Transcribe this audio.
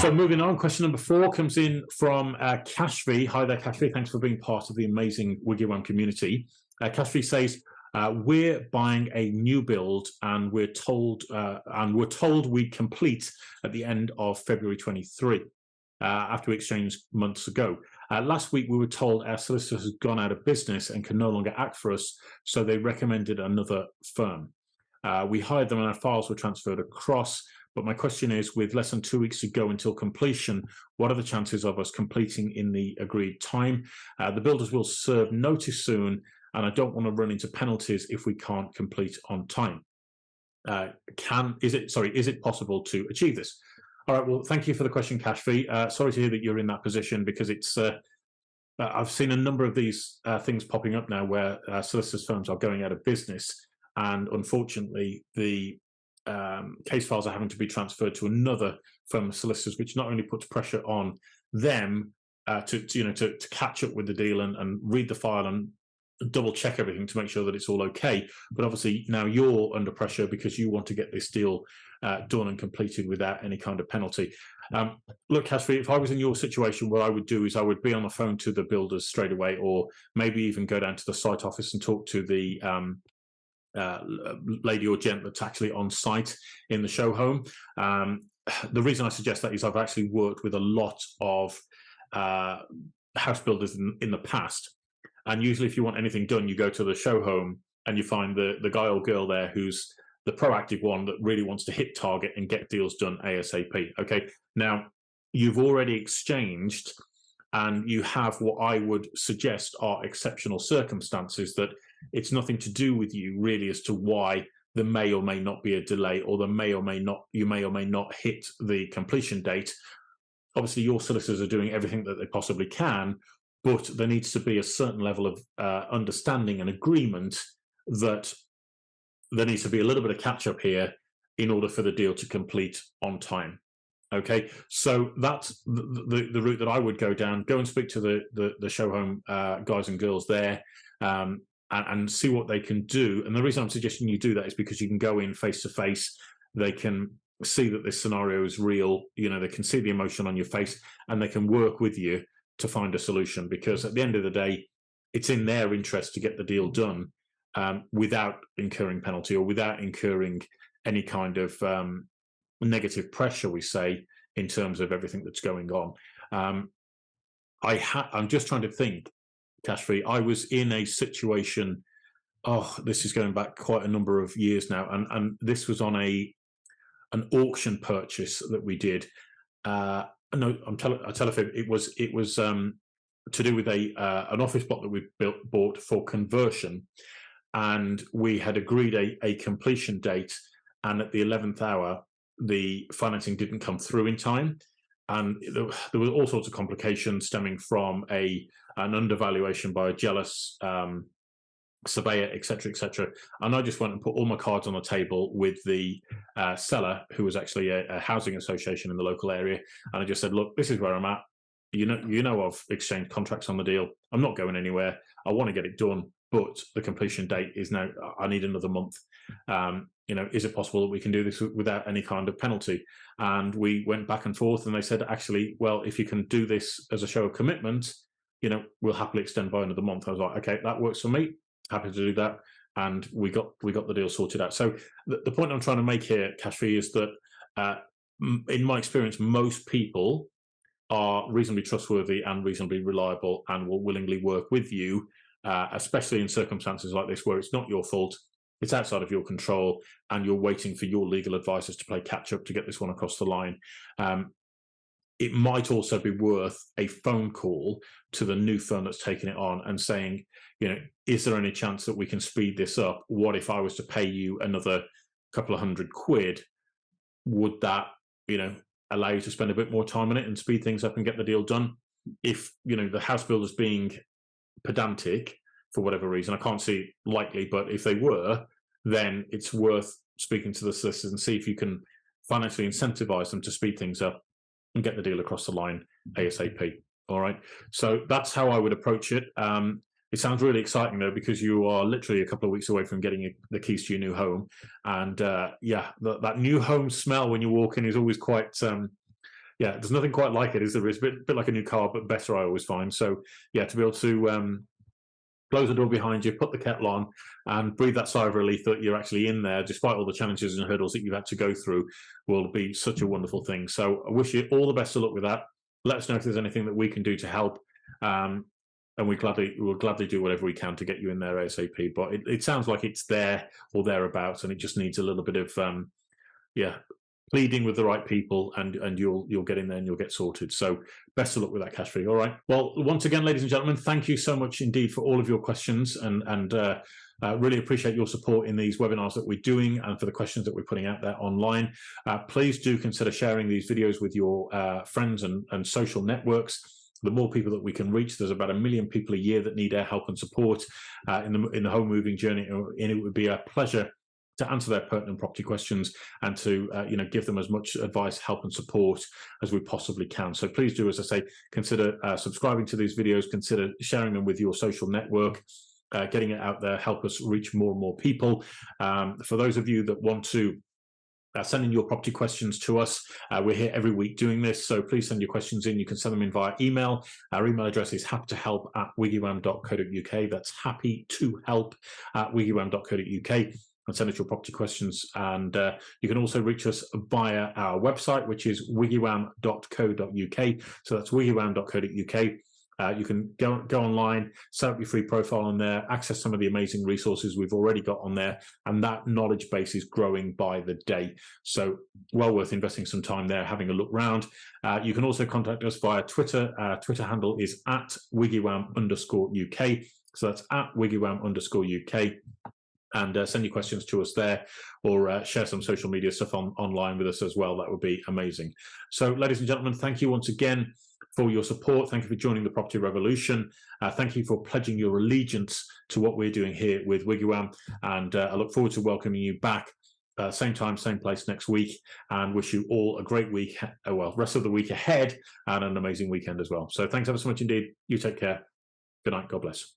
So moving on, question number 4 comes in from Kashvi. Hi there, Kashvi. Thanks for being part of the amazing WiggyWam community. Kashvi says, we're buying a new build and we're told we complete at the end of February 23 after we exchanged months ago. Last week we were told our solicitor has gone out of business and can no longer act for us, so they recommended another firm. We hired them and our files were transferred across. But my question is, with less than 2 weeks to go until completion, what are the chances of us completing in the agreed time? The builders will serve notice soon, and I don't want to run into penalties if we can't complete on time. Is it possible to achieve this? All right, well, thank you for the question, Kashvi. Sorry to hear that you're in that position, because it's I've seen a number of these things popping up now where solicitors firms are going out of business, and unfortunately the case files are having to be transferred to another firm of solicitors, which not only puts pressure on them to catch up with the deal and read the file and double check everything to make sure that it's all okay, but obviously now you're under pressure because you want to get this deal done and completed without any kind of penalty. Look, Kashvi, if I was in your situation, what I would do is I would be on the phone to the builders straight away, or maybe even go down to the site office and talk to the lady or gent that's actually on site in the show home. The reason I suggest that is I've actually worked with a lot of house builders in the past, and usually if you want anything done, you go to the show home and you find the guy or girl there who's the proactive one that really wants to hit target and get deals done ASAP. Okay, now you've already exchanged and you have what I would suggest are exceptional circumstances, that it's nothing to do with you really as to why there may or may not be a delay, or you may or may not hit the completion date. Obviously, your solicitors are doing everything that they possibly can, but there needs to be a certain level of understanding and agreement that there needs to be a little bit of catch up here in order for the deal to complete on time. Okay, so that's the route that I would go down. Go and speak to the show home guys and girls there, and see what they can do. And the reason I'm suggesting you do that is because you can go in face to face. They can see that this scenario is real. You know, they can see the emotion on your face, and they can work with you to find a solution. Because at the end of the day, it's in their interest to get the deal done without incurring penalty, or without incurring any kind of negative pressure, we say, in terms of everything that's going on. I'm just trying to think, Kashvi. I was in a situation, this is going back quite a number of years now, and this was on an auction purchase that we did. No, I tell if it was to do with an office block that we bought for conversion, and we had agreed a completion date, and at the 11th hour the financing didn't come through in time, and there were all sorts of complications stemming from an undervaluation by a jealous surveyor, etc., etc. And I just went and put all my cards on the table with the seller, who was actually a housing association in the local area, and I just said, look, this is where I'm at. You know I've exchanged contracts on the deal. I'm not going anywhere. I want to get it done, but the completion date is now, I need another month. Is it possible that we can do this without any kind of penalty? And we went back and forth, and they said, actually, well, if you can do this as a show of commitment, we'll happily extend by another month. I was like, okay, that works for me. Happy to do that. And we got the deal sorted out. So the point I'm trying to make here, Kashvi, is that in my experience, most people are reasonably trustworthy and reasonably reliable, and will willingly work with you, especially in circumstances like this where it's not your fault, it's outside of your control, and you're waiting for your legal advisors to play catch up to get this one across the line. It might also be worth a phone call to the new firm that's taking it on and saying, is there any chance that we can speed this up? What if I was to pay you another couple of £100? Would that, allow you to spend a bit more time on it and speed things up and get the deal done? If, the house builder's being pedantic for whatever reason, I can't see it likely, but if they were, then it's worth speaking to the solicitors and see if you can financially incentivize them to speed things up and get the deal across the line ASAP. All right. So that's how I would approach it. It sounds really exciting though, because you are literally a couple of weeks away from getting the keys to your new home. And that new home smell when you walk in is always quite, yeah, there's nothing quite like it, is there? It's a bit like a new car, but better, I always find. So yeah, to be able to close the door behind you, put the kettle on, and breathe that sigh of relief that you're actually in there, despite all the challenges and hurdles that you've had to go through, will be such a wonderful thing. So I wish you all the best of luck with that. Let us know if there's anything that we can do to help. And we'll gladly do whatever we can to get you in there ASAP. But it sounds like it's there or thereabouts, and it just needs a little bit of pleading with the right people, and you'll get in there and you'll get sorted. So best of luck with that, Kashvi. All right. Well, once again, ladies and gentlemen, thank you so much indeed for all of your questions, and really appreciate your support in these webinars that we're doing and for the questions that we're putting out there online. Please do consider sharing these videos with your friends and social networks. The more people that we can reach, there's about 1 million people a year that need our help and support in the home moving journey, and it would be a pleasure to answer their pertinent property questions and to give them as much advice, help and support as we possibly can. So please do, as I say, consider subscribing to these videos, consider sharing them with your social network, getting it out there, help us reach more and more people. For those of you that want to send in your property questions to us, we're here every week doing this, so please send your questions in. You can send them in via email. Our email address is happytohelp@wiggywam.co.uk. That's happytohelp@wiggywam.co.uk. And send us your property questions. And you can also reach us via our website, which is wiggywam.co.uk. So that's wiggywam.co.uk. You can go online, set up your free profile on there, access some of the amazing resources we've already got on there, and that knowledge base is growing by the day. So well worth investing some time there, having a look round. You can also contact us via Twitter. Twitter handle is @WiggyWam_UK. So that's @WiggyWam_UK. And send your questions to us there, or share some social media stuff online with us as well. That would be amazing. So, ladies and gentlemen, thank you once again for your support. Thank you for joining the Property Revolution. Thank you for pledging your allegiance to what we're doing here with WiggyWam. And I look forward to welcoming you back same time, same place next week, and wish you all a great week, rest of the week ahead, and an amazing weekend as well. So thanks ever so much indeed. You take care. Good night. God bless.